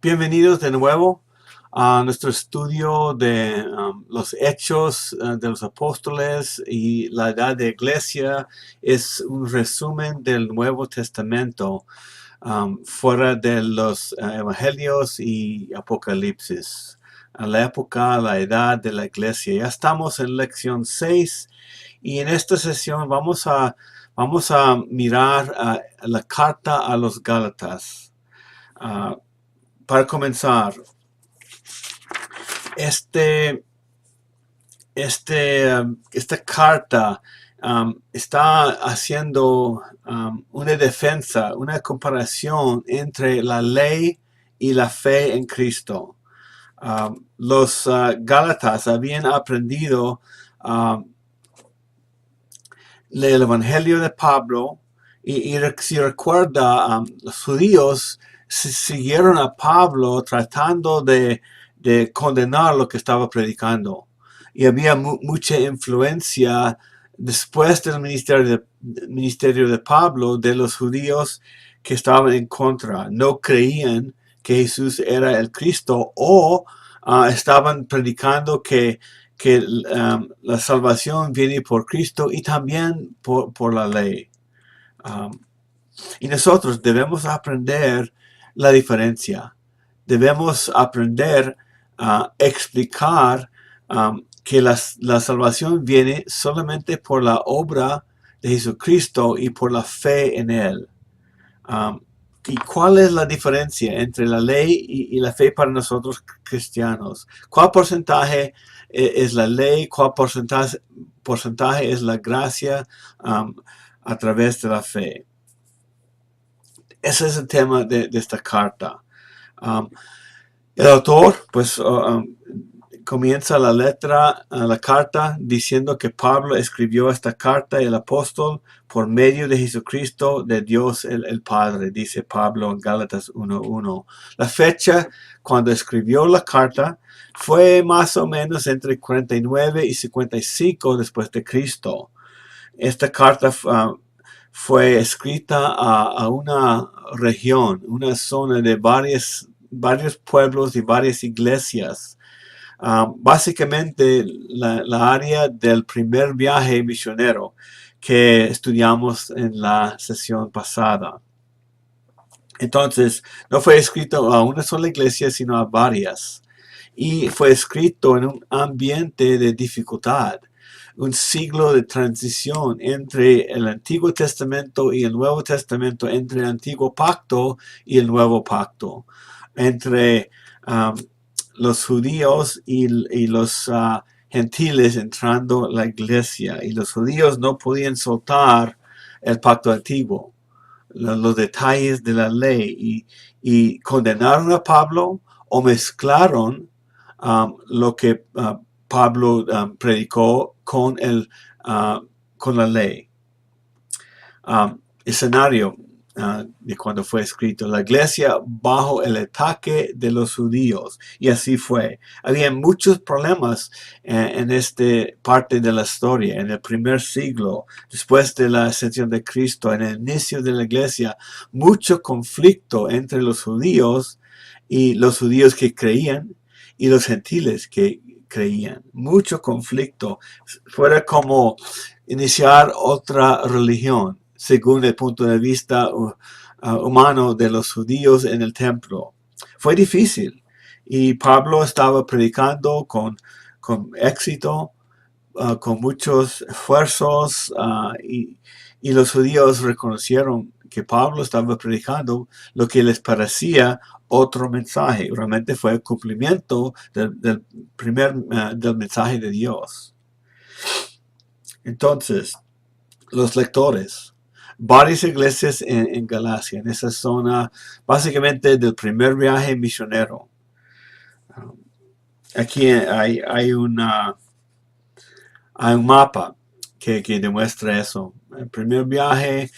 Bienvenidos de nuevo a nuestro estudio de los hechos de los apóstoles y la edad de iglesia. Es un resumen del Nuevo Testamento fuera de los evangelios y apocalipsis. A la época, la edad de la iglesia. Ya estamos en lección 6 y en esta sesión vamos a mirar la carta a los Gálatas. Para comenzar, esta carta está haciendo una defensa, una comparación entre la ley y la fe en Cristo. Los Gálatas habían aprendido el Evangelio de Pablo y si recuerda, los judíos siguieron a Pablo tratando de condenar lo que estaba predicando. Y había mucha influencia después del ministerio de Pablo de los judíos que estaban en contra. No creían que Jesús era el Cristo o estaban predicando que la salvación viene por Cristo y también por la ley. Y nosotros debemos aprender la diferencia. Debemos aprender a explicar que la salvación viene solamente por la obra de Jesucristo y por la fe en Él. ¿Y cuál es la diferencia entre la ley y la fe para nosotros cristianos? ¿Cuál porcentaje es la ley? ¿Cuál porcentaje es la gracia a través de la fe? Ese es el tema de esta carta. El autor, pues, comienza la carta diciendo que Pablo escribió esta carta, el apóstol, por medio de Jesucristo, de Dios el Padre, dice Pablo en Gálatas 1:1. La fecha cuando escribió la carta fue más o menos entre 49 y 55 después de Cristo. Esta carta fue escrita a una región, una zona de varios pueblos y varias iglesias. Básicamente la área del primer viaje misionero que estudiamos en la sesión pasada. Entonces, no fue escrito a una sola iglesia, sino a varias. Y fue escrito en un ambiente de dificultad, un siglo de transición entre el Antiguo Testamento y el Nuevo Testamento, entre el Antiguo Pacto y el Nuevo Pacto, entre los judíos y los gentiles entrando a la iglesia. Y los judíos no podían soltar el pacto antiguo, los detalles de la ley, y condenaron a Pablo o mezclaron lo que Pablo predicó con la ley. Escenario de cuando fue escrito: la iglesia bajo el ataque de los judíos, y así fue. Había muchos problemas en esta parte de la historia. En el primer siglo, después de la ascensión de Cristo, en el inicio de la iglesia, mucho conflicto entre los judíos y los judíos que creían y los gentiles que creían. Mucho conflicto. Fuera como iniciar otra religión, según el punto de vista humano de los judíos en el templo. Fue difícil y Pablo estaba predicando con éxito, con muchos esfuerzos, y los judíos reconocieron que Pablo estaba predicando lo que les parecía otro mensaje. Realmente fue el cumplimiento del mensaje de Dios. Entonces, los lectores, varias iglesias en Galacia, en esa zona, básicamente del primer viaje misionero. Aquí hay un mapa que demuestra eso. El primer viaje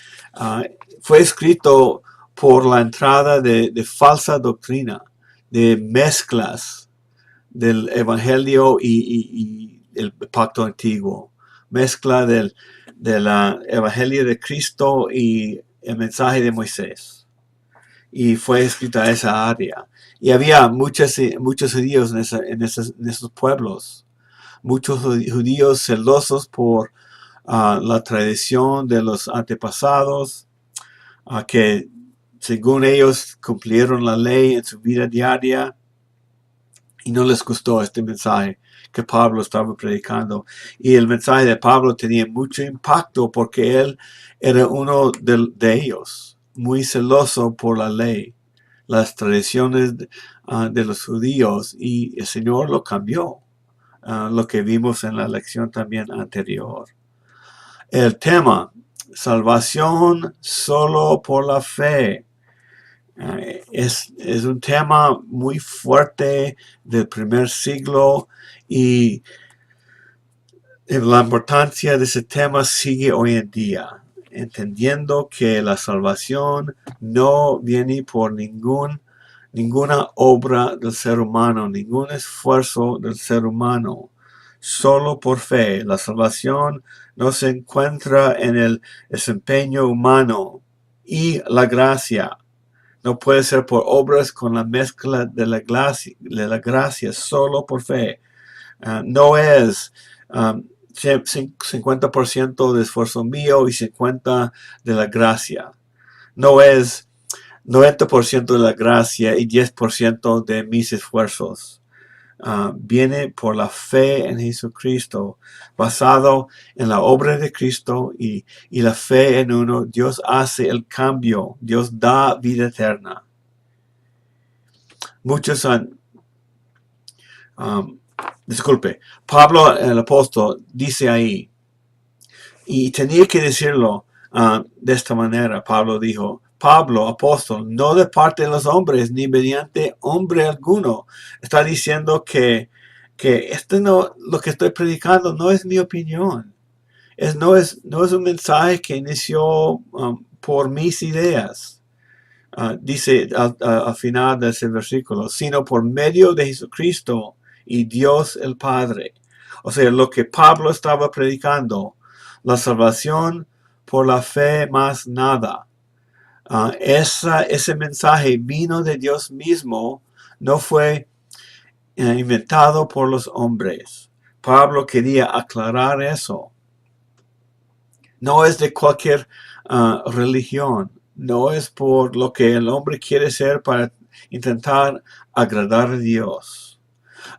fue escrito por la entrada de falsa doctrina, de mezclas del evangelio y el pacto antiguo, mezcla del evangelio de Cristo y el mensaje de Moisés. y fue escrita esa área. Y había muchos judíos en esos pueblos, muchos judíos celosos por la tradición de los antepasados, que según ellos cumplieron la ley en su vida diaria, y no les gustó este mensaje que Pablo estaba predicando. Y el mensaje de Pablo tenía mucho impacto porque él era uno de ellos, muy celoso por la ley, las tradiciones de los judíos, y el Señor lo cambió, lo que vimos en la lección también anterior. El tema, salvación solo por la fe. Es un tema muy fuerte del primer siglo, y la importancia de ese tema sigue hoy en día, entendiendo que la salvación no viene por ninguna obra del ser humano, ningún esfuerzo del ser humano, solo por fe. La salvación no se encuentra en el desempeño humano, y la gracia no puede ser por obras con la mezcla de la gracia solo por fe. No es 50% de esfuerzo mío y 50% de la gracia. No es 90% de la gracia y 10% de mis esfuerzos. Viene por la fe en Jesucristo, basado en la obra de Cristo y la fe en uno. Dios hace el cambio, Dios da vida eterna. Muchos han, Pablo el apóstol dice ahí, y tenía que decirlo de esta manera. Pablo, apóstol, no de parte de los hombres, ni mediante hombre alguno. Está diciendo que lo que estoy predicando no es mi opinión. No es un mensaje que inició por mis ideas. Dice al final de ese versículo, sino por medio de Jesucristo y Dios el Padre. O sea, lo que Pablo estaba predicando, la salvación por la fe más nada. Ese mensaje vino de Dios mismo, no fue inventado por los hombres. Pablo quería aclarar eso. No es de cualquier religión. No es por lo que el hombre quiere ser para intentar agradar a Dios.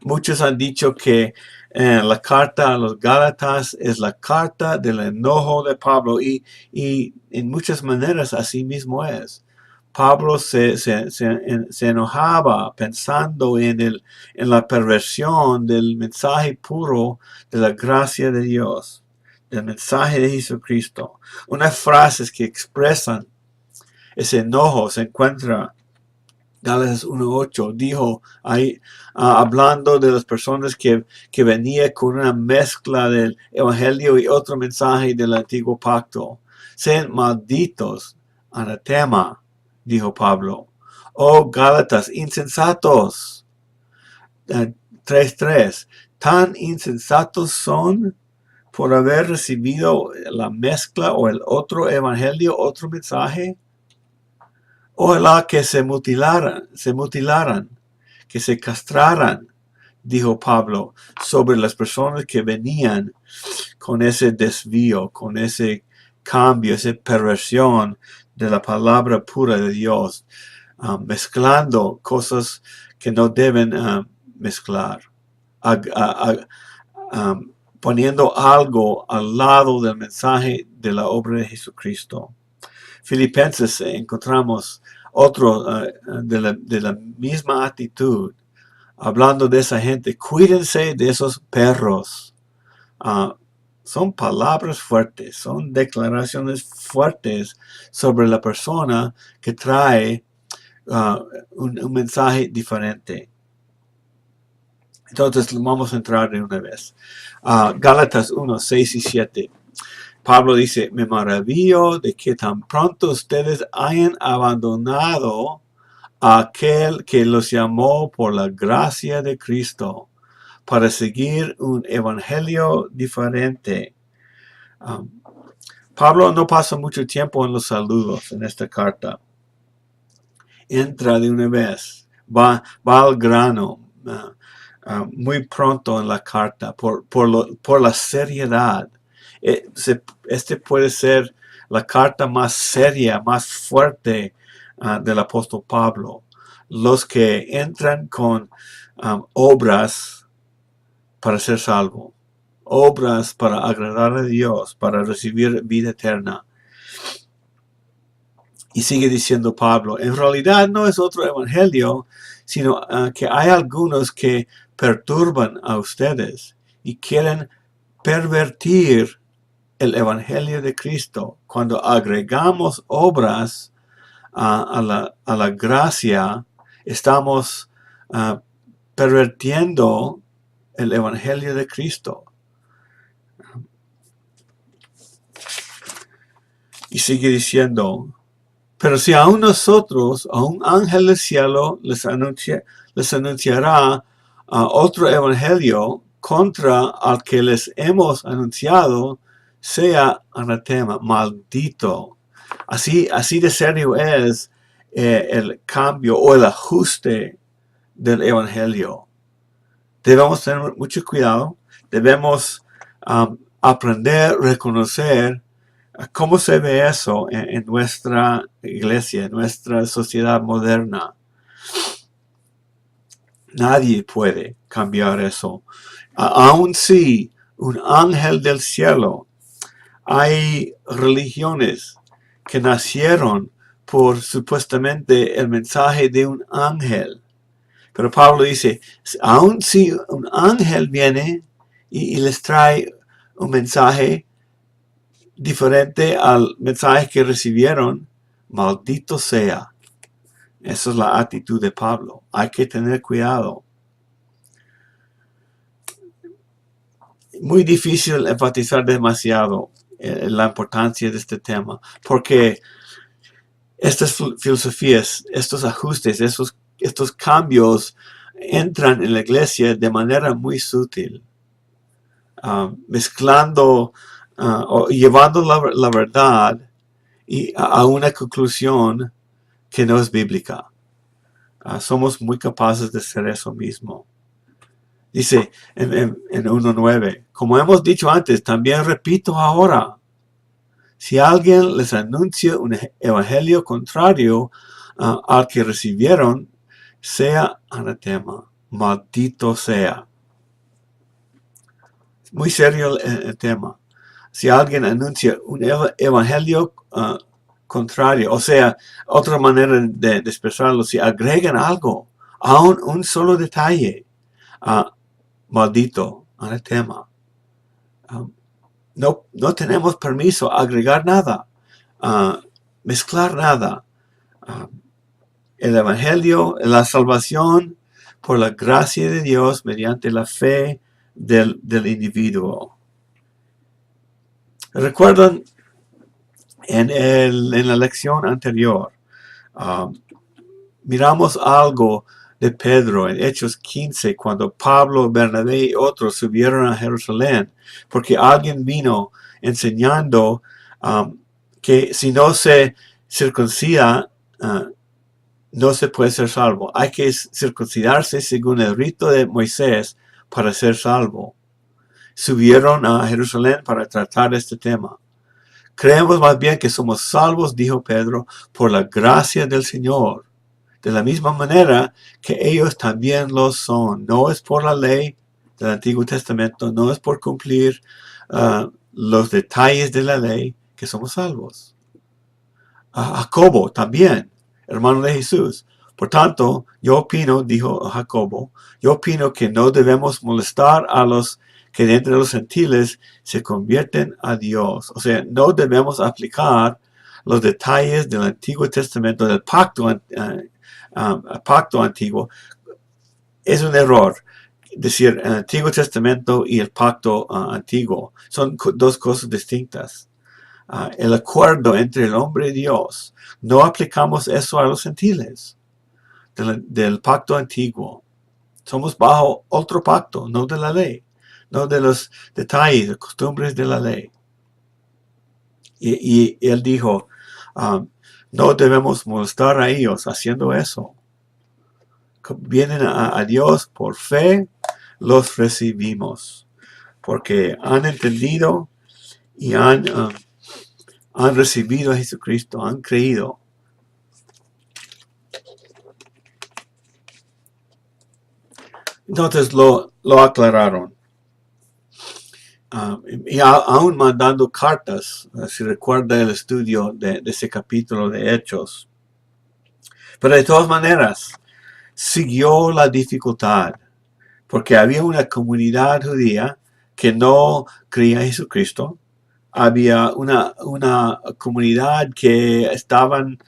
Muchos han dicho que la carta a los Gálatas es la carta del enojo de Pablo, y en muchas maneras así mismo es. Pablo se enojaba pensando en la perversión del mensaje puro de la gracia de Dios, del mensaje de Jesucristo. Unas frases que expresan ese enojo se encuentra Gálatas 1:8, dijo ahí, hablando de las personas que venía con una mezcla del evangelio y otro mensaje del antiguo pacto. Sean malditos, anatema, dijo Pablo. Oh Gálatas, insensatos. 3:3, tan insensatos son por haber recibido la mezcla o el otro evangelio, otro mensaje. Ojalá que se mutilaran, que se castraran, dijo Pablo, sobre las personas que venían con ese desvío, con ese cambio, esa perversión de la palabra pura de Dios, mezclando cosas que no deben mezclar, poniendo algo al lado del mensaje de la obra de Jesucristo. Filipenses encontramos otro de la misma actitud, hablando de esa gente. Cuídense de esos perros. Son palabras fuertes, son declaraciones fuertes sobre la persona que trae un mensaje diferente. Entonces vamos a entrar de una vez. Gálatas 1:6-7. Pablo dice, me maravillo de que tan pronto ustedes hayan abandonado a aquel que los llamó por la gracia de Cristo para seguir un evangelio diferente. Pablo no pasa mucho tiempo en los saludos en esta carta. entra de una vez, va al grano muy pronto en la carta por la seriedad. Este puede ser la carta más seria, más fuerte del apóstol Pablo. Los que entran con obras para ser salvo, obras para agradar a Dios, para recibir vida eterna. Y sigue diciendo Pablo, en realidad no es otro evangelio, sino que hay algunos que perturban a ustedes y quieren pervertir el evangelio de Cristo. Cuando agregamos obras a la gracia, estamos pervertiendo el evangelio de Cristo. Y sigue diciendo, pero si aún nosotros, a un ángel del cielo, les anunciará otro evangelio contra al que les hemos anunciado, sea anatema, maldito. Así de serio es el cambio o el ajuste del evangelio. Debemos tener mucho cuidado, debemos aprender, reconocer cómo se ve eso en nuestra iglesia, en nuestra sociedad moderna. Nadie puede cambiar eso. Aun si un ángel del cielo, hay religiones que nacieron por supuestamente el mensaje de un ángel. Pero Pablo dice, aun si un ángel viene y les trae un mensaje diferente al mensaje que recibieron, maldito sea. Esa es la actitud de Pablo. Hay que tener cuidado. Muy difícil enfatizar demasiado la importancia de este tema, porque estas filosofías, estos ajustes, estos cambios entran en la iglesia de manera muy sutil, mezclando o llevando la verdad y a una conclusión que no es bíblica. Somos muy capaces de hacer eso mismo. Dice en 1.9, como hemos dicho antes, también repito ahora, si alguien les anuncia un evangelio contrario al que recibieron, sea anatema, maldito sea. Muy serio el tema. Si alguien anuncia un evangelio contrario, o sea, otra manera de expresarlo, si agregan algo, aún un solo detalle, maldito, anatema. No tenemos permiso a agregar nada, mezclar nada. El evangelio, la salvación por la gracia de Dios mediante la fe del individuo. ¿Recuerdan en la lección anterior? Miramos algo de Pedro en Hechos 15, cuando Pablo, Bernabé y otros subieron a Jerusalén, porque alguien vino enseñando que si no se circuncida, no se puede ser salvo. Hay que circuncidarse según el rito de Moisés para ser salvo. Subieron a Jerusalén para tratar este tema. Creemos más bien que somos salvos, dijo Pedro, por la gracia del Señor. De la misma manera que ellos también lo son. No es por la ley del Antiguo Testamento, no es por cumplir los detalles de la ley que somos salvos. Jacobo también, hermano de Jesús. Por tanto, yo opino, dijo Jacobo, yo opino que no debemos molestar a los que de entre los gentiles se convierten a Dios. O sea, no debemos aplicar los detalles del Antiguo Testamento, del pacto antiguo. Es un error decir el Antiguo Testamento y el pacto antiguo. Son dos cosas distintas. El acuerdo entre el hombre y Dios. No aplicamos eso a los gentiles del pacto antiguo. Somos bajo otro pacto, no de la ley, no de los detalles, costumbres de la ley. Y él dijo, No debemos molestar a ellos haciendo eso. Vienen a Dios por fe, los recibimos, porque han entendido y han recibido a Jesucristo, han creído. Entonces lo aclararon. Y aún mandando cartas, si recuerda el estudio de ese capítulo de Hechos. Pero de todas maneras, siguió la dificultad, porque había una comunidad judía que no creía en Jesucristo. Había una comunidad que estaban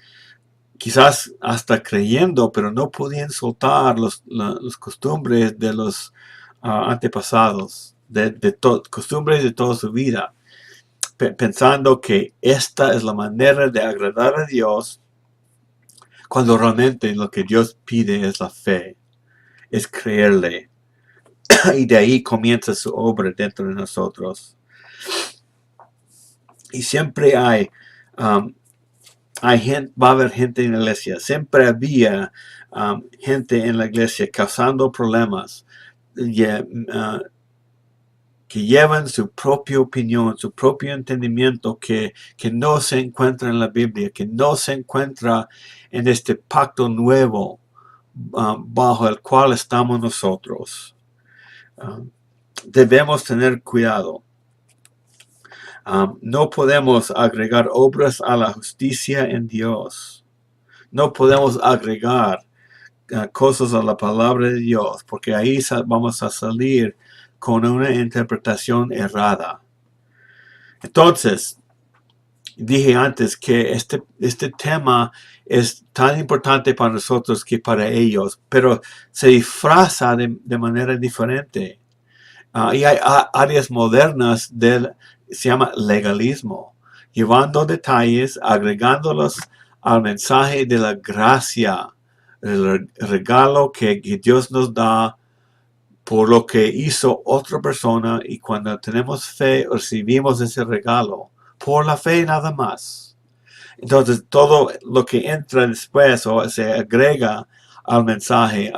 quizás hasta creyendo, pero no podían soltar las costumbres de los antepasados, costumbres de toda su vida, pensando que esta es la manera de agradar a Dios, cuando realmente lo que Dios pide es la fe, es creerle. Y de ahí comienza su obra dentro de nosotros. Y siempre va a haber gente en la iglesia. Siempre había gente en la iglesia causando problemas, que llevan su propia opinión, su propio entendimiento, que no se encuentra en la Biblia, que no se encuentra en este pacto nuevo bajo el cual estamos nosotros. Debemos tener cuidado. No podemos agregar obras a la justicia en Dios. No podemos agregar cosas a la palabra de Dios, porque ahí vamos a salir con una interpretación errada. Entonces, dije antes que este tema es tan importante para nosotros que para ellos, pero se disfraza de manera diferente. Y hay áreas modernas se llama legalismo, llevando detalles, agregándolos al mensaje de la gracia, el regalo que Dios nos da por lo que hizo otra persona, y cuando tenemos fe recibimos ese regalo por la fe nada más. Entonces todo lo que entra después o se agrega al mensaje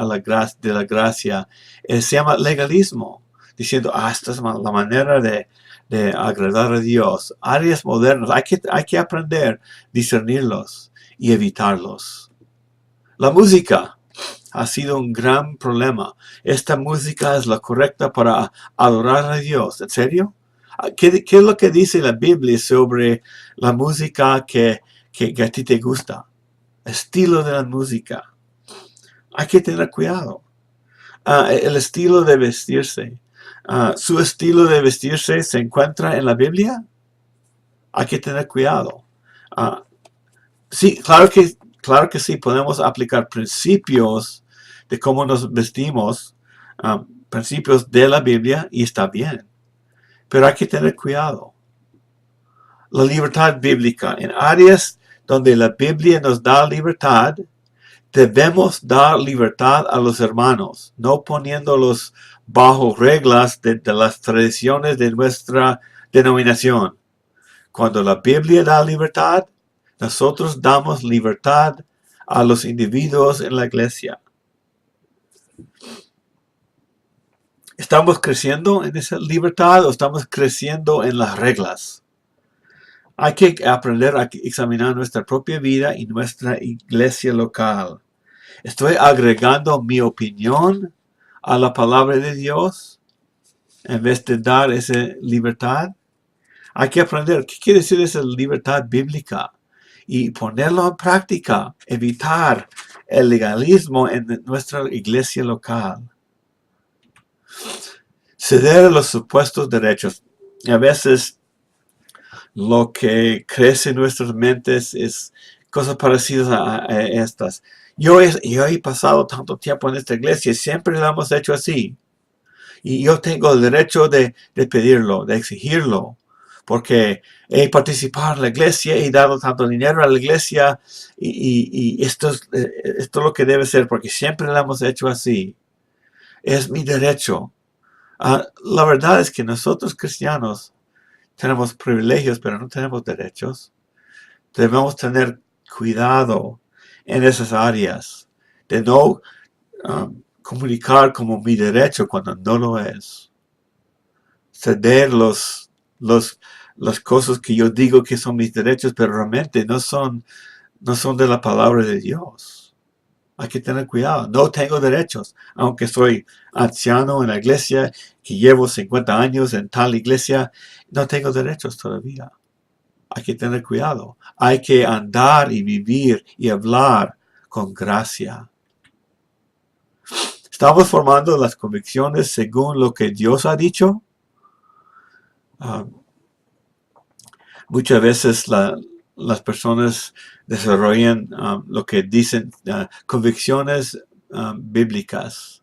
de la gracia se llama legalismo, diciendo, esta es la manera de agradar a Dios. Áreas modernas, hay que aprender a discernirlos y evitarlos. La música ha sido un gran problema. Esta música es la correcta para adorar a Dios. ¿En serio? ¿Qué es lo que dice la Biblia sobre la música que a ti te gusta? Estilo de la música. Hay que tener cuidado. El estilo de vestirse. ¿Su estilo de vestirse se encuentra en la Biblia? Hay que tener cuidado. Sí, claro que sí, podemos aplicar principios de cómo nos vestimos, principios de la Biblia, y está bien. Pero hay que tener cuidado. La libertad bíblica. En áreas donde la Biblia nos da libertad, debemos dar libertad a los hermanos, no poniéndolos bajo reglas de las tradiciones de nuestra denominación. Cuando la Biblia da libertad, nosotros damos libertad a los individuos en la iglesia. ¿Estamos creciendo en esa libertad o estamos creciendo en las reglas? Hay que aprender a examinar nuestra propia vida y nuestra iglesia local. ¿Estoy agregando mi opinión a la palabra de Dios en vez de dar esa libertad? Hay que aprender qué quiere decir esa libertad bíblica y ponerlo en práctica, evitar el legalismo en nuestra iglesia local. Ceder a los supuestos derechos. A veces lo que crece en nuestras mentes es cosas parecidas a estas. Yo he pasado tanto tiempo en esta iglesia y siempre lo hemos hecho así. Y yo tengo el derecho de pedirlo, de exigirlo, porque he participado en la iglesia, he dado tanto dinero a la iglesia y esto es lo que debe ser, porque siempre lo hemos hecho así. Es mi derecho. La verdad es que nosotros cristianos tenemos privilegios, pero no tenemos derechos. Debemos tener cuidado en esas áreas, de no comunicar como mi derecho cuando no lo es. Ceder las cosas que yo digo que son mis derechos, pero realmente no son de la palabra de Dios. Hay que tener cuidado. No tengo derechos, aunque soy anciano en la iglesia, que llevo 50 años en tal iglesia, no tengo derechos todavía. Hay que tener cuidado. Hay que andar y vivir y hablar con gracia. ¿Estamos formando las convicciones según lo que Dios ha dicho? Muchas veces las personas desarrollan lo que dicen convicciones bíblicas.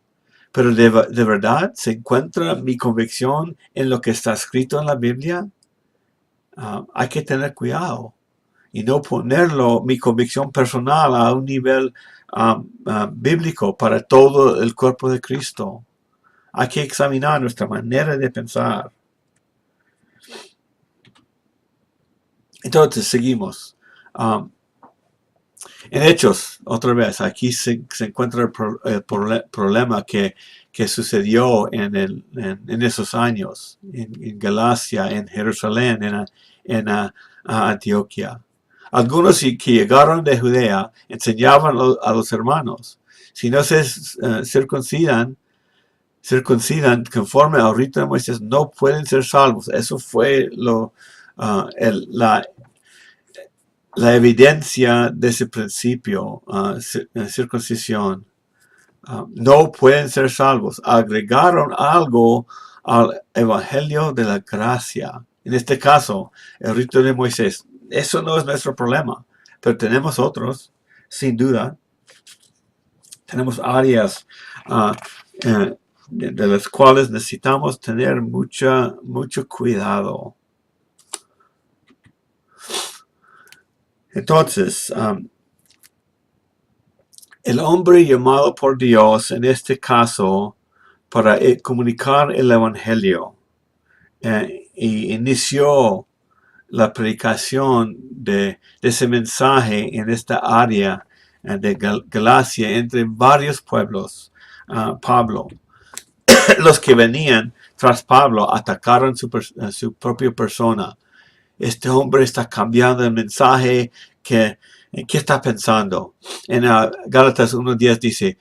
Pero de verdad, ¿se encuentra mi convicción en lo que está escrito en la Biblia? Hay que tener cuidado y no ponerlo, mi convicción personal, a un nivel bíblico para todo el cuerpo de Cristo. Hay que examinar nuestra manera de pensar. Entonces, seguimos. En Hechos, otra vez, aquí se encuentra el problema que sucedió en esos años, en Galacia, en Jerusalén, en Antioquia. Algunos que llegaron de Judea enseñaban a los hermanos, si no se circuncidan conforme al rito de Moisés, no pueden ser salvos. Eso fue la evidencia de ese principio, circuncisión. No pueden ser salvos. Agregaron algo al evangelio de la gracia. En este caso, el rito de Moisés. Eso no es nuestro problema, pero tenemos otros, sin duda. Tenemos áreas de las cuales necesitamos tener mucho cuidado. Entonces, el hombre llamado por Dios, en este caso, para comunicar el evangelio, y inició la predicación de ese mensaje en esta área de Galacia entre varios pueblos. Pablo, los que venían tras Pablo atacaron su propia persona. Este hombre está cambiando el mensaje. ¿Qué está pensando? En Gálatas 1:10 dice,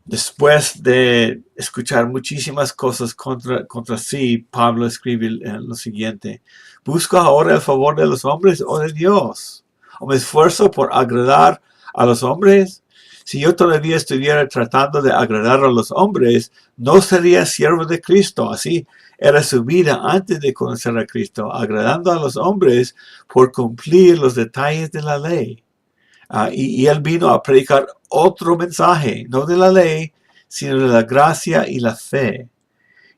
después de escuchar muchísimas cosas contra sí, Pablo escribe lo siguiente: ¿busco ahora el favor de los hombres o de Dios? ¿O me esfuerzo por agradar a los hombres? Si yo todavía estuviera tratando de agradar a los hombres, no sería siervo de Cristo. Así era su vida antes de conocer a Cristo, agradando a los hombres por cumplir los detalles de la ley. Y él vino a predicar otro mensaje, no de la ley, sino de la gracia y la fe.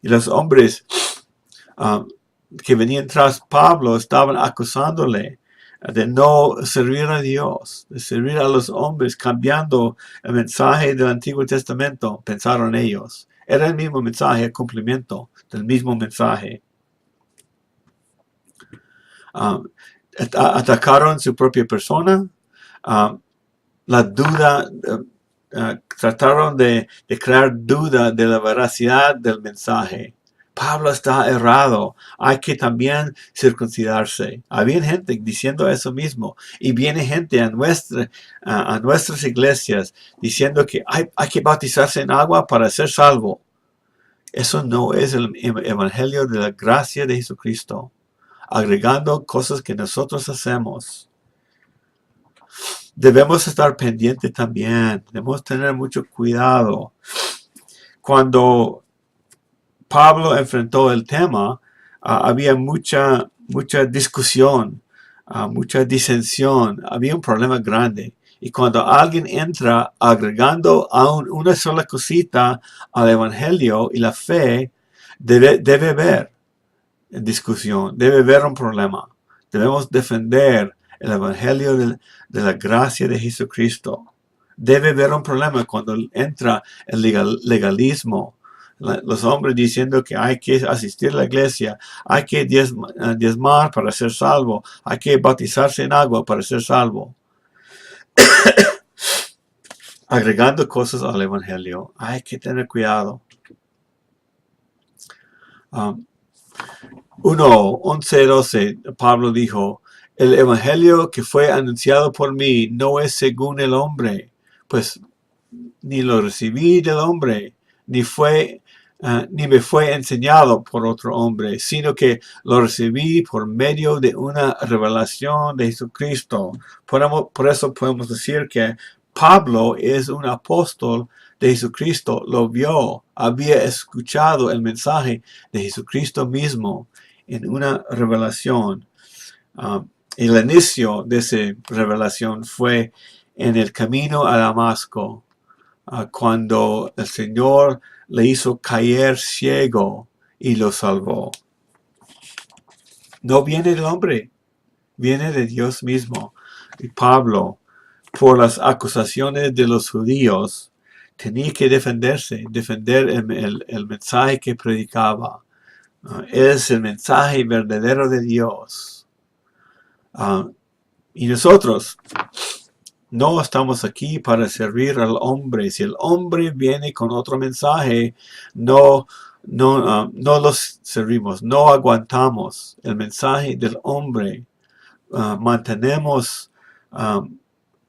Y los hombres que venían tras Pablo estaban acusándole de no servir a Dios, de servir a los hombres, cambiando el mensaje del Antiguo Testamento, pensaron ellos. Era el mismo mensaje, el cumplimiento del mismo mensaje. Atacaron su propia persona. La duda, trataron de crear duda de la veracidad del mensaje. Pablo está errado, hay que también circuncidarse. Había gente diciendo eso mismo, y viene gente a nuestras iglesias diciendo que hay que bautizarse en agua para ser salvo. Eso no es el evangelio de la gracia de Jesucristo, agregando cosas que nosotros hacemos. Debemos estar pendientes también, debemos tener mucho cuidado. Cuando Pablo enfrentó el tema, había mucha discusión, mucha disensión, había un problema grande. Y cuando alguien entra agregando aún una sola cosita al evangelio y la fe, debe haber discusión, debe haber un problema. Debemos defender el evangelio de la gracia de Jesucristo. Debe haber un problema cuando entra el legalismo, los hombres diciendo que hay que asistir a la iglesia, hay que diezmar para ser salvo, hay que bautizarse en agua para ser salvo. Agregando cosas al evangelio, hay que tener cuidado. 1:11-12, Pablo dijo, el evangelio que fue anunciado por mí no es según el hombre, pues ni lo recibí del hombre, ni me fue enseñado por otro hombre, sino que lo recibí por medio de una revelación de Jesucristo. Por eso podemos decir que Pablo es un apóstol de Jesucristo, lo vio, había escuchado el mensaje de Jesucristo mismo en una revelación. El inicio de esa revelación fue en el camino a Damasco, cuando el Señor le hizo caer ciego y lo salvó. No viene del hombre, viene de Dios mismo. Y Pablo, por las acusaciones de los judíos, tenía que defender el mensaje que predicaba. Es el mensaje verdadero de Dios. Y nosotros no estamos aquí para servir al hombre. Si el hombre viene con otro mensaje, no los servimos, no aguantamos el mensaje del hombre. Mantenemos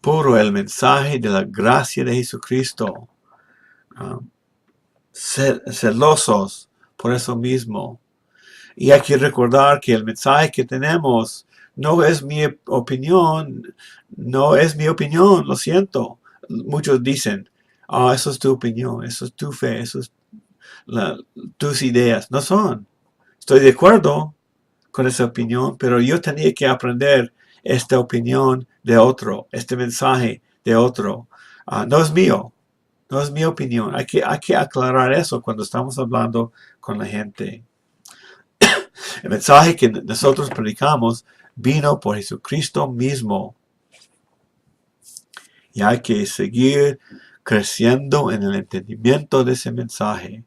puro el mensaje de la gracia de Jesucristo. Celosos por eso mismo. Y hay que recordar que el mensaje que tenemos no es mi opinión, lo siento. Muchos dicen, eso es tu opinión, eso es tu fe, eso es tus ideas. No son. Estoy de acuerdo con esa opinión, pero yo tenía que aprender esta opinión de otro, este mensaje de otro. No es mío, no es mi opinión. Hay que aclarar eso cuando estamos hablando con la gente. El mensaje que nosotros predicamos vino por Jesucristo mismo. Y hay que seguir creciendo en el entendimiento de ese mensaje.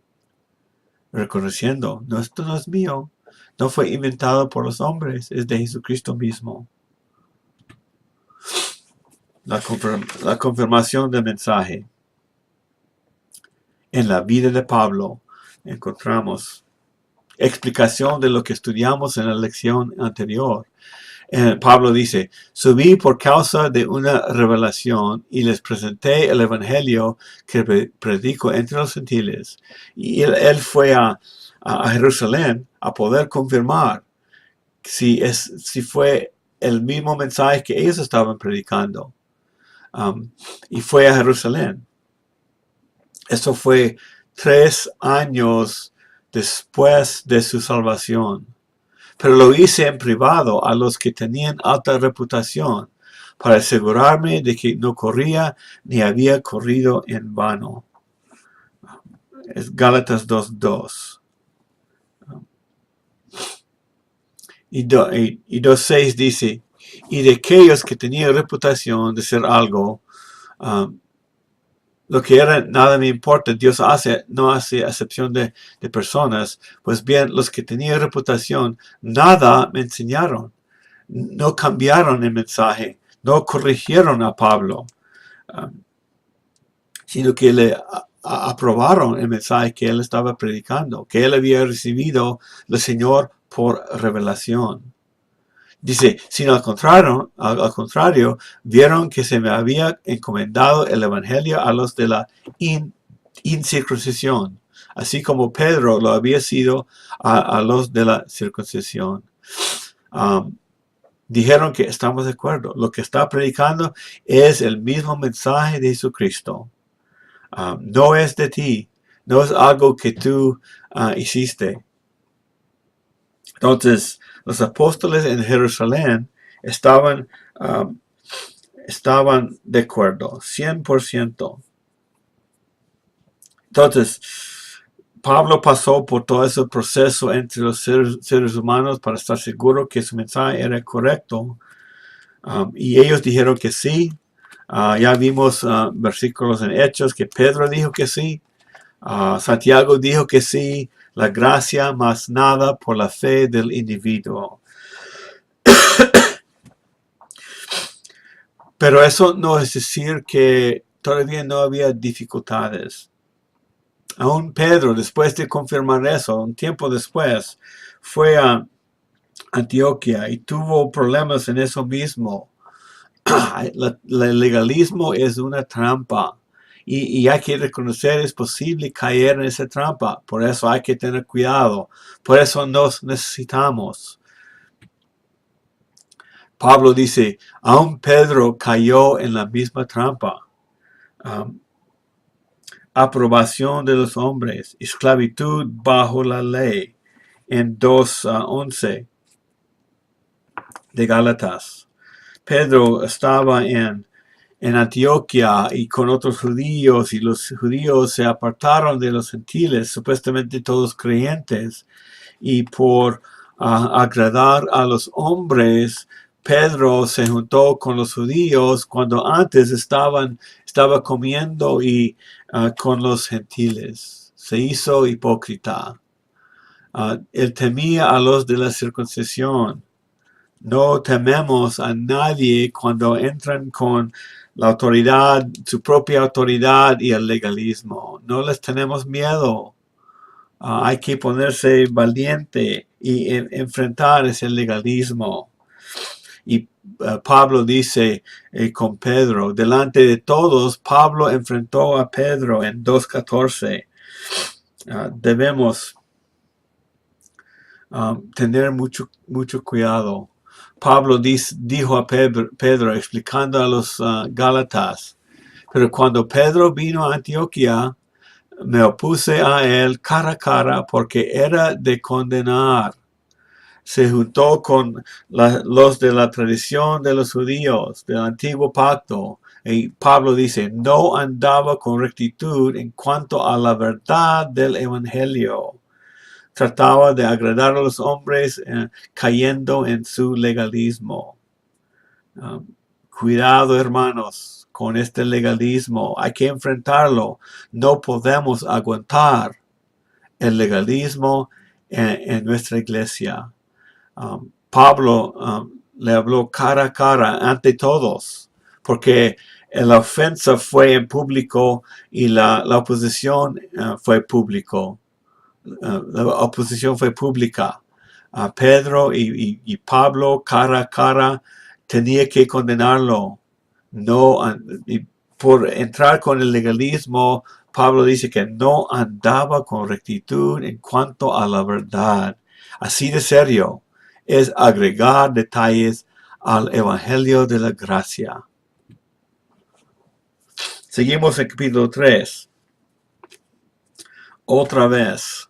Reconociendo, esto no es mío. No fue inventado por los hombres, es de Jesucristo mismo. La confirmación del mensaje. En la vida de Pablo encontramos explicación de lo que estudiamos en la lección anterior. Pablo dice, subí por causa de una revelación y les presenté el evangelio que predico entre los gentiles. Y él fue a Jerusalén a poder confirmar si fue el mismo mensaje que ellos estaban predicando. Y fue a Jerusalén. Eso fue 3 años después de su salvación. Pero lo hice en privado a los que tenían alta reputación, para asegurarme de que no corría ni había corrido en vano. Es Gálatas 2:2. Y 2:6 dice, y de aquellos que tenían reputación de ser algo, lo que era, nada me importa. Dios no hace acepción de personas. Pues bien, los que tenían reputación, nada me enseñaron. No cambiaron el mensaje. No corrigieron a Pablo. Sino que le aprobaron el mensaje que él estaba predicando. Que él había recibido del Señor por revelación. Dice, sino al contrario, vieron que se me había encomendado el evangelio a los de la incircuncisión, así como Pedro lo había sido a los de la circuncisión. Dijeron que estamos de acuerdo. Lo que está predicando es el mismo mensaje de Jesucristo. No es de ti, no es algo que tú hiciste. Entonces, los apóstoles en Jerusalén estaban de acuerdo, 100%. Entonces, Pablo pasó por todo ese proceso entre los seres humanos para estar seguro que su mensaje era correcto. Y ellos dijeron que sí. Ya vimos versículos en Hechos que Pedro dijo que sí. Santiago dijo que sí, la gracia más nada por la fe del individuo. Pero eso no es decir que todavía no había dificultades. Aún Pedro, después de confirmar eso, un tiempo después, fue a Antioquia y tuvo problemas en eso mismo. El legalismo es una trampa y hay que reconocer es posible caer en esa trampa. Por eso hay que tener cuidado. Por eso nos necesitamos. Pablo dice, aún Pedro cayó en la misma trampa. Aprobación de los hombres, esclavitud bajo la ley, en 2:11 de Gálatas. Pedro estaba en Antioquia y con otros judíos, y los judíos se apartaron de los gentiles, supuestamente todos creyentes, y por agradar a los hombres, Pedro se juntó con los judíos cuando antes estaba comiendo con los gentiles. Se hizo hipócrita. Él temía a los de la circuncisión. No tememos a nadie cuando entran con la autoridad, su propia autoridad y el legalismo. No les tenemos miedo. Hay que ponerse valiente y enfrentar ese legalismo. Y Pablo dice con Pedro, delante de todos, Pablo enfrentó a Pedro en 2:14. Debemos tener mucho cuidado. Pablo dijo a Pedro explicando a los Gálatas, pero cuando Pedro vino a Antioquia, me opuse a él cara a cara porque era de condenar. Se juntó con los de la tradición de los judíos, del antiguo pacto. Y Pablo dice, no andaba con rectitud en cuanto a la verdad del evangelio. Trataba de agradar a los hombres cayendo en su legalismo. Cuidado, hermanos, con este legalismo. Hay que enfrentarlo. No podemos aguantar el legalismo en nuestra iglesia. Pablo le habló cara a cara ante todos, porque la ofensa fue en público y la oposición fue público. La oposición fue pública. Pedro y Pablo cara a cara tenía que condenarlo. No, y por entrar con el legalismo, Pablo dice que no andaba con rectitud en cuanto a la verdad. Así de serio es agregar detalles al evangelio de la gracia. Seguimos en capítulo 3. Otra vez,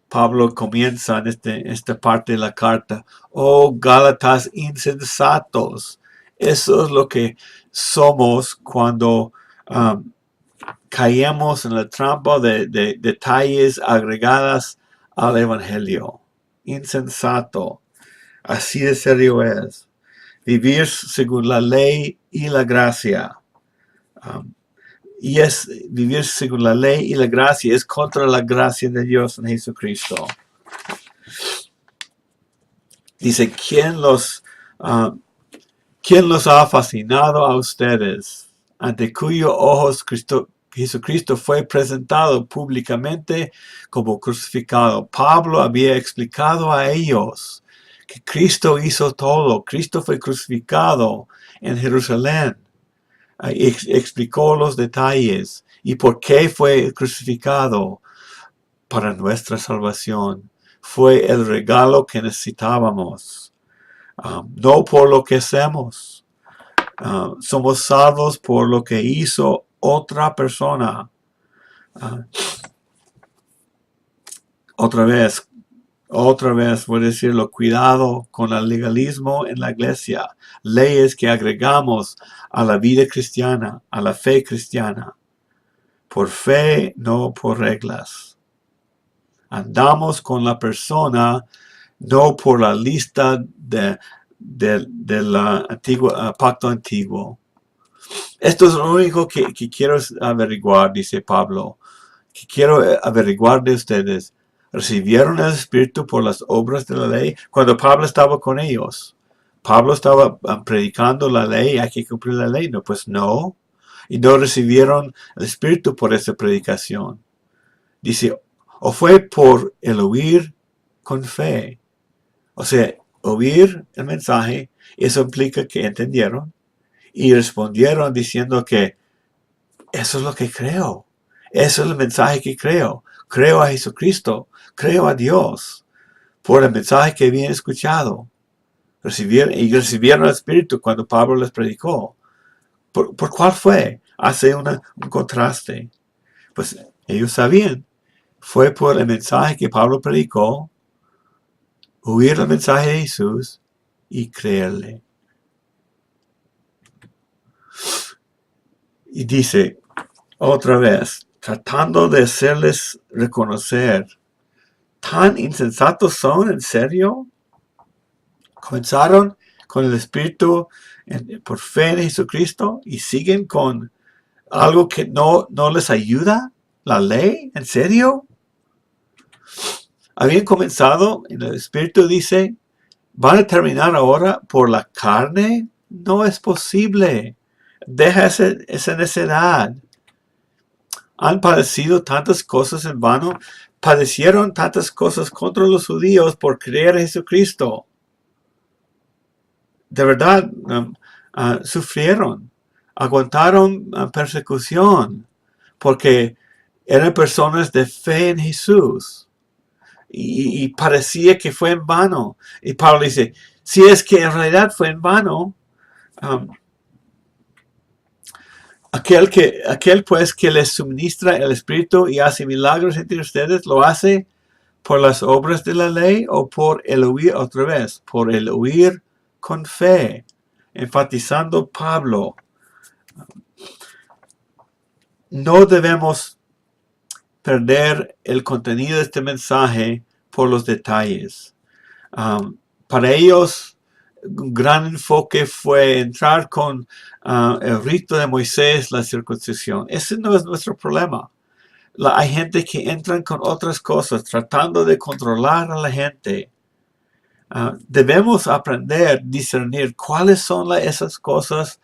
Pablo comienza en esta parte de la carta. Oh, Gálatas insensatos. Eso es lo que somos cuando caemos en la trampa de detalles agregadas al evangelio. Insensato. Así de serio es. Vivir según la ley y la gracia. Y es vivir según la ley y la gracia. Es contra la gracia de Dios en Jesucristo. Dice, ¿quién los ha fascinado a ustedes? Ante cuyos ojos Jesucristo fue presentado públicamente como crucificado. Pablo había explicado a ellos que Cristo hizo todo. Cristo fue crucificado en Jerusalén. Explicó los detalles y por qué fue crucificado para nuestra salvación. Fue el regalo que necesitábamos. No por lo que hacemos. Somos salvos por lo que hizo otra persona. Otra vez voy a decirlo, cuidado con el legalismo en la iglesia. Leyes que agregamos a la vida cristiana, a la fe cristiana. Por fe, no por reglas. Andamos con la persona, no por la lista del pacto antiguo. Esto es lo único que quiero averiguar, dice Pablo. que quiero averiguar de ustedes. ¿Recibieron el Espíritu por las obras de la ley? Cuando Pablo estaba con ellos, Pablo estaba predicando la ley, hay que cumplir la ley. No, pues no. Y no recibieron el Espíritu por esa predicación. Dice, o fue por el oír con fe. O sea, oír el mensaje, eso implica que entendieron y respondieron diciendo que eso es lo que creo. Eso es el mensaje que creo. Creo a Jesucristo. Creo a Dios por el mensaje que habían escuchado. Recibieron el Espíritu cuando Pablo les predicó. ¿Por cuál fue? Hace un contraste. Pues ellos sabían. Fue por el mensaje que Pablo predicó, oír el mensaje de Jesús y creerle. Y dice otra vez, tratando de hacerles reconocer, ¿tan insensatos son? ¿En serio? Comenzaron con el Espíritu por fe en Jesucristo y siguen con algo que no les ayuda, la ley. ¿En serio? Habían comenzado, en el Espíritu dice, ¿van a terminar ahora por la carne? No es posible. Deja esa necedad. Han padecido tantas cosas en vano. Padecieron tantas cosas contra los judíos por creer en Jesucristo. De verdad, sufrieron. Aguantaron persecución. Porque eran personas de fe en Jesús. Y parecía que fue en vano. Y Pablo dice, si es que en realidad fue en vano, aquel pues que les suministra el Espíritu y hace milagros entre ustedes, ¿lo hace por las obras de la ley o por el oír otra vez? Por el oír con fe, enfatizando Pablo. No debemos perder el contenido de este mensaje por los detalles. Para ellos, un gran enfoque fue entrar con el rito de Moisés, la circuncisión. Ese no es nuestro problema. Hay gente que entran con otras cosas, tratando de controlar a la gente. Debemos aprender, discernir cuáles son esas cosas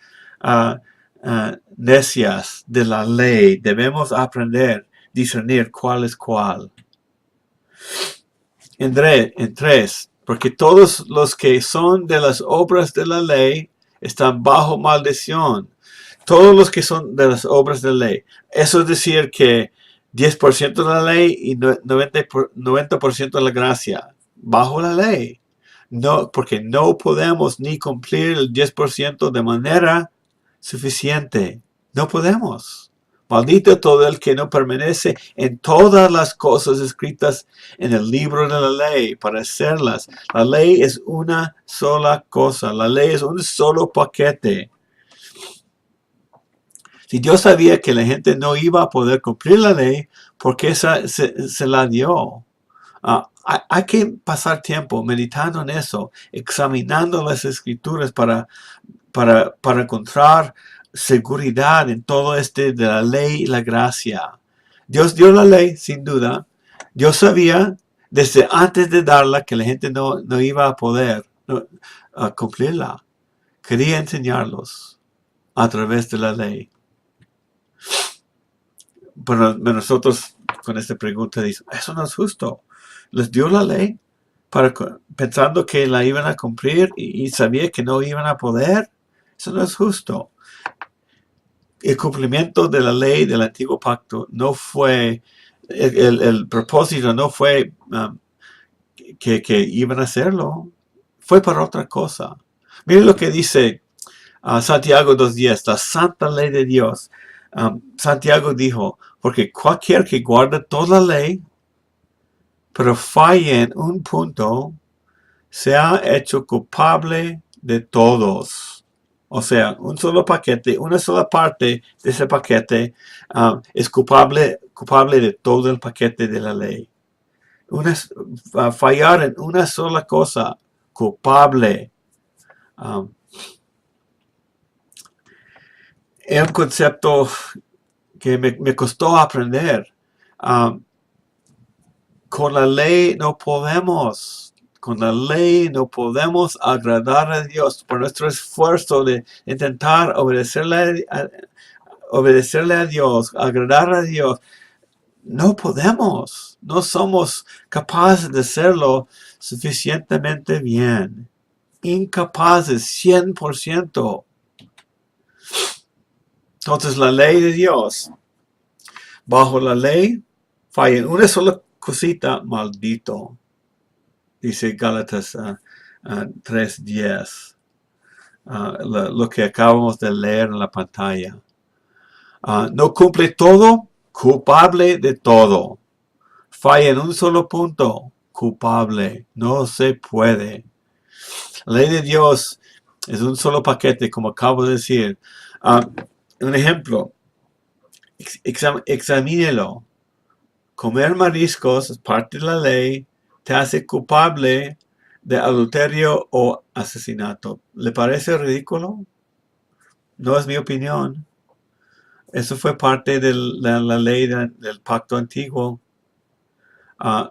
necias de la ley. Debemos aprender, discernir cuál es cuál. En tres, porque todos los que son de las obras de la ley están bajo maldición. Todos los que son de las obras de la ley. Eso es decir que 10% de la ley y 90% de la gracia. Bajo la ley. No, porque no podemos ni cumplir el 10% de manera suficiente. No podemos. Maldito todo el que no permanece en todas las cosas escritas en el libro de la ley para hacerlas. La ley es una sola cosa. La ley es un solo paquete. Si Dios sabía que la gente no iba a poder cumplir la ley, ¿por qué se la dio? Hay que pasar tiempo meditando en eso, examinando las escrituras para encontrar seguridad en todo de la ley y la gracia. Dios dio la ley, sin duda. Dios sabía desde antes de darla que la gente no iba a poder cumplirla. Quería enseñarlos a través de la ley. Pero nosotros con esta pregunta decimos, eso no es justo. Les dio la ley pensando que la iban a cumplir y sabía que no iban a poder. Eso no es justo. El cumplimiento de la ley del antiguo pacto no fue, el propósito no fue que iban a hacerlo, fue para otra cosa. Miren lo que dice Santiago 2:10, la santa ley de Dios. Santiago dijo, porque cualquier que guarda toda la ley, pero falle en un punto, se ha hecho culpable de todos. O sea, un solo paquete, una sola parte de ese paquete es culpable de todo el paquete de la ley. Fallar en una sola cosa, culpable. Es un concepto que me costó aprender. Um, con la ley no podemos. Con la ley no podemos agradar a Dios por nuestro esfuerzo de intentar obedecerle a Dios, agradar a Dios. No podemos. No somos capaces de hacerlo suficientemente bien. Incapaces, 100%. Entonces la ley de Dios, bajo la ley, falla en una sola cosita, maldito. Dice Gálatas 3:10. Lo que acabamos de leer en la pantalla. No cumple todo, culpable de todo. Falla en un solo punto, culpable. No se puede. La ley de Dios es un solo paquete, como acabo de decir. Un ejemplo, examínelo. Comer mariscos es parte de la ley, te hace culpable de adulterio o asesinato. ¿Le parece ridículo? No es mi opinión. Eso fue parte de la ley del pacto antiguo.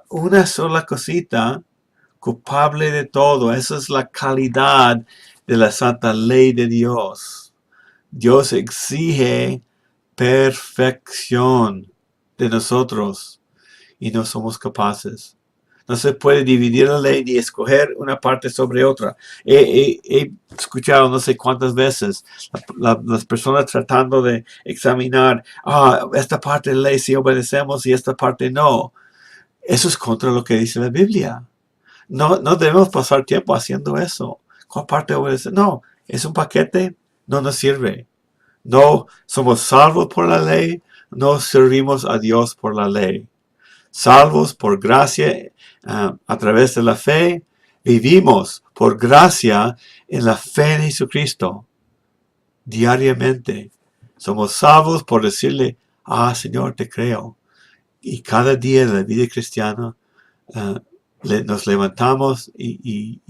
Una sola cosita, culpable de todo. Esa es la calidad de la santa ley de Dios. Dios exige perfección de nosotros y no somos capaces. No se puede dividir la ley ni escoger una parte sobre otra. He escuchado no sé cuántas veces las personas tratando de examinar, esta parte de la ley sí obedecemos y esta parte no. Eso es contra lo que dice la Biblia. No debemos pasar tiempo haciendo eso. ¿Cuál parte obedece? No, es un paquete, no nos sirve. No somos salvos por la ley, no servimos a Dios por la ley. Salvos por gracia a través de la fe, vivimos por gracia en la fe en Jesucristo diariamente. Somos salvos por decirle, Señor, te creo. Y cada día de la vida cristiana nos levantamos y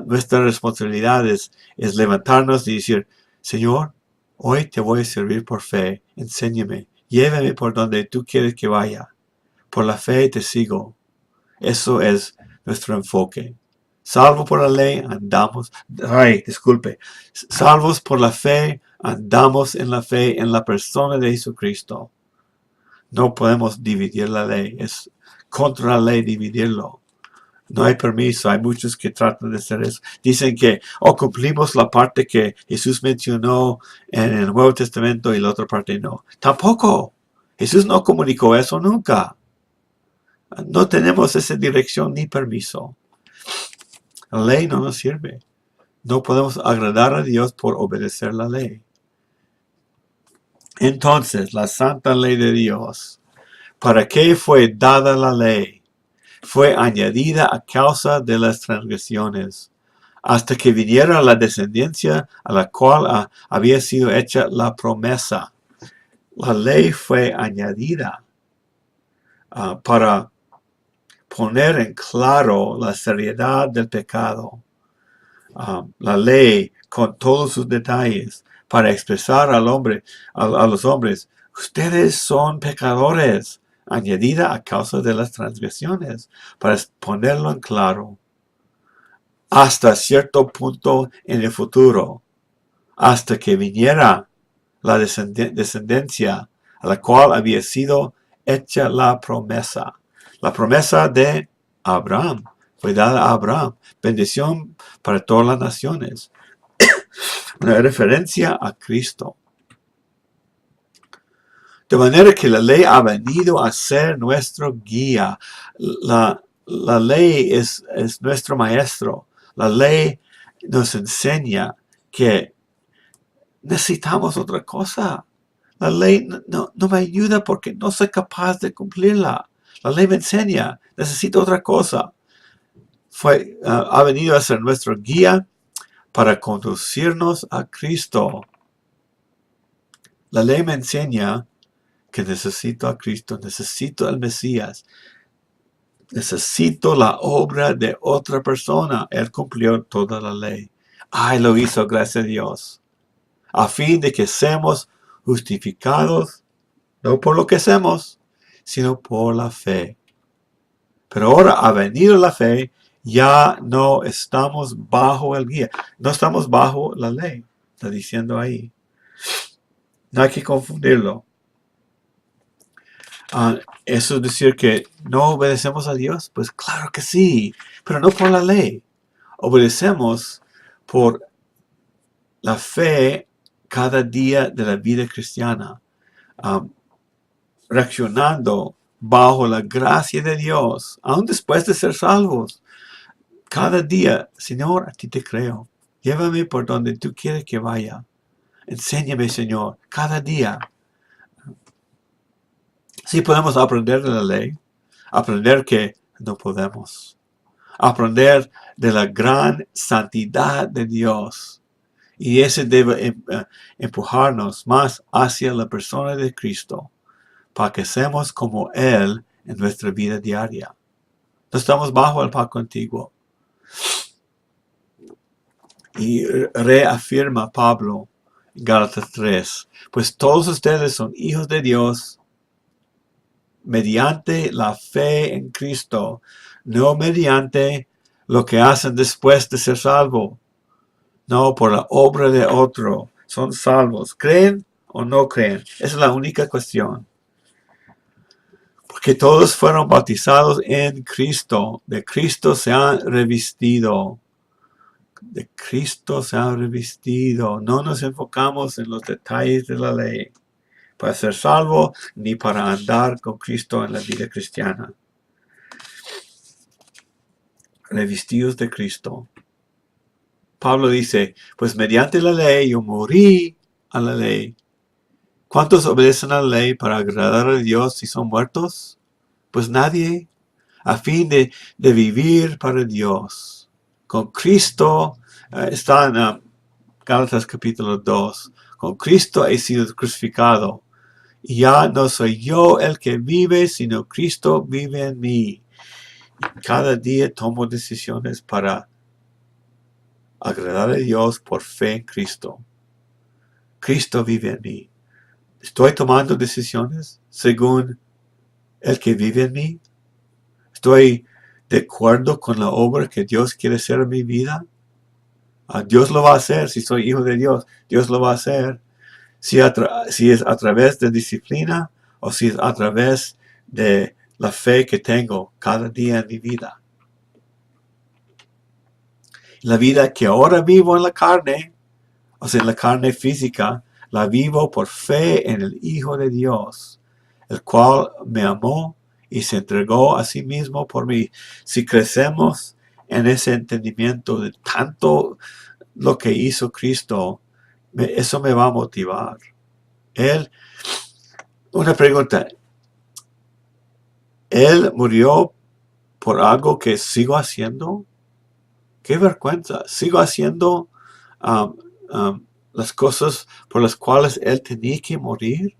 nuestra responsabilidad es levantarnos y decir, Señor, hoy te voy a servir por fe, enséñame, llévame por donde tú quieres que vaya. Por la fe te sigo. Eso es nuestro enfoque. Salvo por la ley, Salvos por la fe, andamos en la fe en la persona de Jesucristo. No podemos dividir la ley. Es contra la ley dividirlo. No hay permiso. Hay muchos que tratan de hacer eso. Dicen que, cumplimos la parte que Jesús mencionó en el Nuevo Testamento y la otra parte no. Tampoco. Jesús no comunicó eso nunca. No tenemos esa dirección ni permiso. La ley no nos sirve. No podemos agradar a Dios por obedecer la ley. Entonces, la santa ley de Dios, ¿para qué fue dada la ley? Fue añadida a causa de las transgresiones, hasta que viniera la descendencia a la cual había sido hecha la promesa. La ley fue añadida para poner en claro la seriedad del pecado. La ley con todos sus detalles para expresar al hombre, a los hombres, ustedes son pecadores, añadida a causa de las transgresiones, para ponerlo en claro. Hasta cierto punto en el futuro, hasta que viniera la descendencia a la cual había sido hecha la promesa. La promesa de Abraham fue dada a Abraham. Bendición para todas las naciones. Una referencia a Cristo. De manera que la ley ha venido a ser nuestro guía. La ley es nuestro maestro. La ley nos enseña que necesitamos otra cosa. La ley no me ayuda porque no soy capaz de cumplirla. La ley me enseña, necesito otra cosa. Ha venido a ser nuestro guía para conducirnos a Cristo. La ley me enseña que necesito a Cristo, necesito al Mesías, necesito la obra de otra persona. Él cumplió toda la ley. Lo hizo, gracias a Dios. A fin de que seamos justificados, no por lo que hacemos, sino por la fe. Pero ahora ha venido la fe, ya no estamos bajo el guía, no estamos bajo la ley, está diciendo ahí. No hay que confundirlo. ¿Eso es decir que no obedecemos a Dios? Pues claro que sí, pero no por la ley. Obedecemos por la fe cada día de la vida cristiana, reaccionando bajo la gracia de Dios, aún después de ser salvos. Cada día, Señor, a ti te creo. Llévame por donde tú quieres que vaya. Enséñame, Señor, cada día. Sí podemos aprender de la ley, aprender que no podemos. Aprender de la gran santidad de Dios. Y ese debe empujarnos más hacia la persona de Cristo, para que seamos como Él en nuestra vida diaria. No estamos bajo el pacto antiguo. Y reafirma Pablo en Gálatas 3, pues todos ustedes son hijos de Dios mediante la fe en Cristo, no mediante lo que hacen después de ser salvos, no por la obra de otro. Son salvos. ¿Creen o no creen? Esa es la única cuestión. Porque todos fueron bautizados en Cristo. De Cristo se han revestido. De Cristo se han revestido. No nos enfocamos en los detalles de la ley para ser salvo ni para andar con Cristo en la vida cristiana. Revestidos de Cristo. Pablo dice, pues mediante la ley yo morí a la ley. ¿Cuántos obedecen a la ley para agradar a Dios si son muertos? Pues nadie, a fin de vivir para Dios. Con Cristo, está en Gálatas capítulo 2, con Cristo he sido crucificado. Y ya no soy yo el que vive, sino Cristo vive en mí. Y cada día tomo decisiones para agradar a Dios por fe en Cristo. Cristo vive en mí. ¿Estoy tomando decisiones según el que vive en mí? ¿Estoy de acuerdo con la obra que Dios quiere hacer en mi vida? Dios lo va a hacer. Si soy hijo de Dios, Dios lo va a hacer. Si es a través de disciplina o si es a través de la fe que tengo cada día en mi vida. La vida que ahora vivo en la carne, o sea, en la carne física, la vivo por fe en el Hijo de Dios, el cual me amó y se entregó a sí mismo por mí. Si crecemos en ese entendimiento de tanto lo que hizo Cristo, eso me va a motivar. Una pregunta. ¿Él murió por algo que sigo haciendo? ¡Qué vergüenza! Sigo haciendo las cosas por las cuales Él tenía que morir.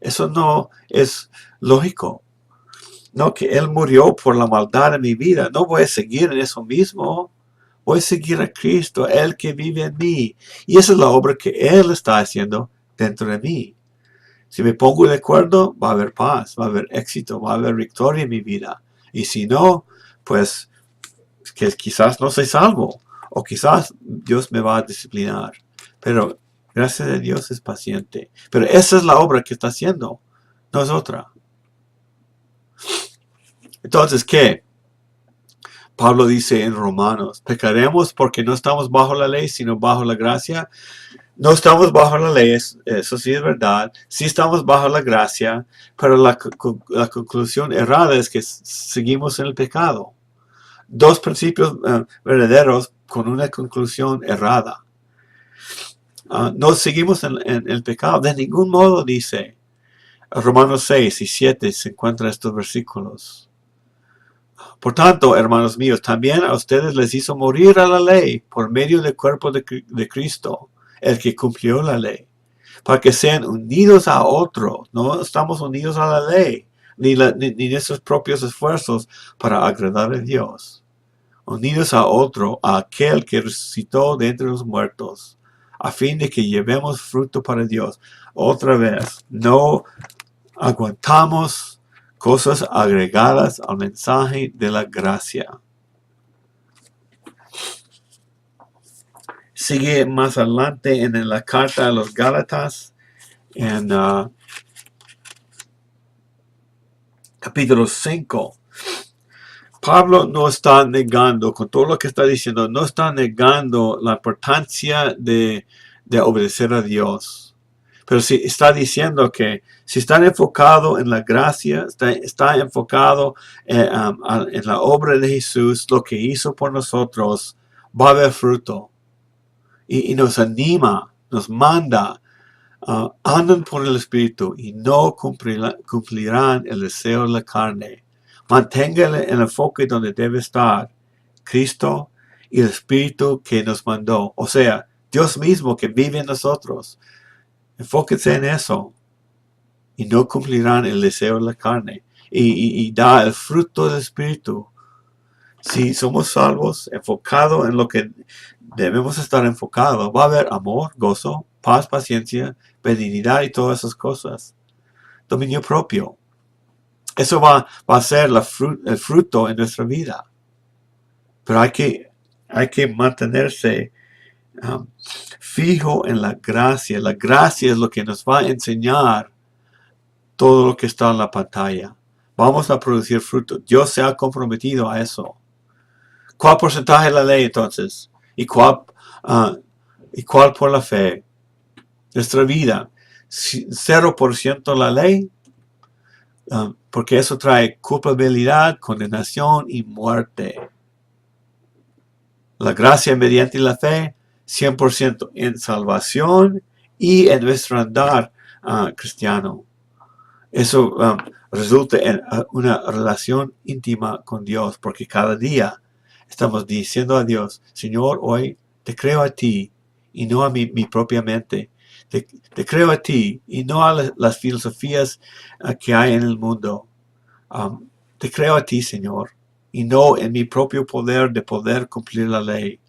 Eso no es lógico. No, que Él murió por la maldad en mi vida. No voy a seguir en eso mismo. Voy a seguir a Cristo, Él que vive en mí. Y esa es la obra que Él está haciendo dentro de mí. Si me pongo de acuerdo, va a haber paz, va a haber éxito, va a haber victoria en mi vida. Y si no, pues que quizás no soy salvo. O quizás Dios me va a disciplinar. Pero gracias a Dios es paciente. Pero esa es la obra que está haciendo. No es otra. Entonces, ¿qué? Pablo dice en Romanos, ¿pecaremos porque no estamos bajo la ley, sino bajo la gracia? No estamos bajo la ley, eso sí es verdad. Sí estamos bajo la gracia, pero la conclusión errada es que seguimos en el pecado. Dos principios verdaderos con una conclusión errada. No seguimos en el pecado. De ningún modo, dice Romanos 6 y 7, se encuentran estos versículos. Por tanto, hermanos míos, también a ustedes les hizo morir a la ley por medio del cuerpo de Cristo, el que cumplió la ley, para que sean unidos a otro. No estamos unidos a la ley, ni nuestros propios esfuerzos para agradar a Dios. Unidos a otro, a aquel que resucitó de entre los muertos, a fin de que llevemos fruto para Dios. Otra vez, no aguantamos cosas agregadas al mensaje de la gracia. Sigue más adelante en la carta a los Gálatas, en capítulo 5. Pablo no está negando, con todo lo que está diciendo, no está negando la importancia de obedecer a Dios. Pero sí está diciendo que si están enfocados en la gracia, está enfocado en la obra de Jesús, lo que hizo por nosotros, va a haber fruto. Y nos anima, nos manda, andan por el Espíritu y no cumplirán el deseo de la carne. Mantenga el enfoque donde debe estar, Cristo y el Espíritu que nos mandó. O sea, Dios mismo que vive en nosotros. Enfóquense en eso y no cumplirán el deseo de la carne. Y da el fruto del Espíritu. Si somos salvos, enfocados en lo que debemos estar enfocados, va a haber amor, gozo, paz, paciencia, benignidad y todas esas cosas. Dominio propio. Eso va a ser el fruto en nuestra vida. Pero hay que mantenerse fijo en la gracia. La gracia es lo que nos va a enseñar todo lo que está en la pantalla. Vamos a producir fruto. Dios se ha comprometido a eso. ¿Cuál porcentaje de la ley entonces? ¿Y cuál por la fe? Nuestra vida. 0% la ley. Porque eso trae culpabilidad, condenación y muerte. La gracia mediante la fe, 100% en salvación y en nuestro andar cristiano. Eso resulta en una relación íntima con Dios, porque cada día estamos diciendo a Dios, Señor, hoy te creo a ti y no a mi propia mente. Te creo a ti y no a las filosofías que hay en el mundo. Te creo a ti, Señor, y no en mi propio poder de poder cumplir la ley.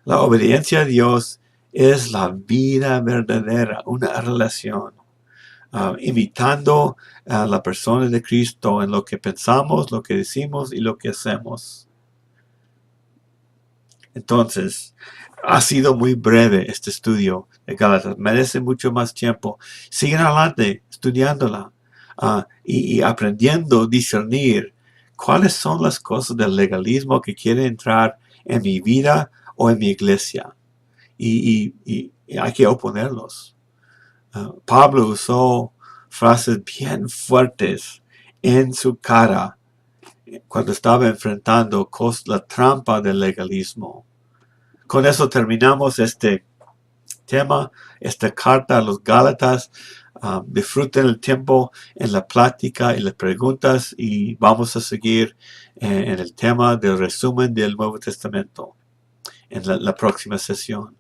La obediencia a Dios es la vida verdadera, una relación. Imitando a la persona de Cristo en lo que pensamos, lo que decimos y lo que hacemos. Entonces, ha sido muy breve este estudio de Gálatas. Merece mucho más tiempo. Siguen adelante estudiándola y aprendiendo a discernir cuáles son las cosas del legalismo que quieren entrar en mi vida o en mi iglesia. Y hay que oponerlos. Pablo usó frases bien fuertes en su cara cuando estaba enfrentando la trampa del legalismo. Con eso terminamos este tema, esta carta a los Gálatas. Disfruten el tiempo en la plática y las preguntas y vamos a seguir en el tema del resumen del Nuevo Testamento en la próxima sesión.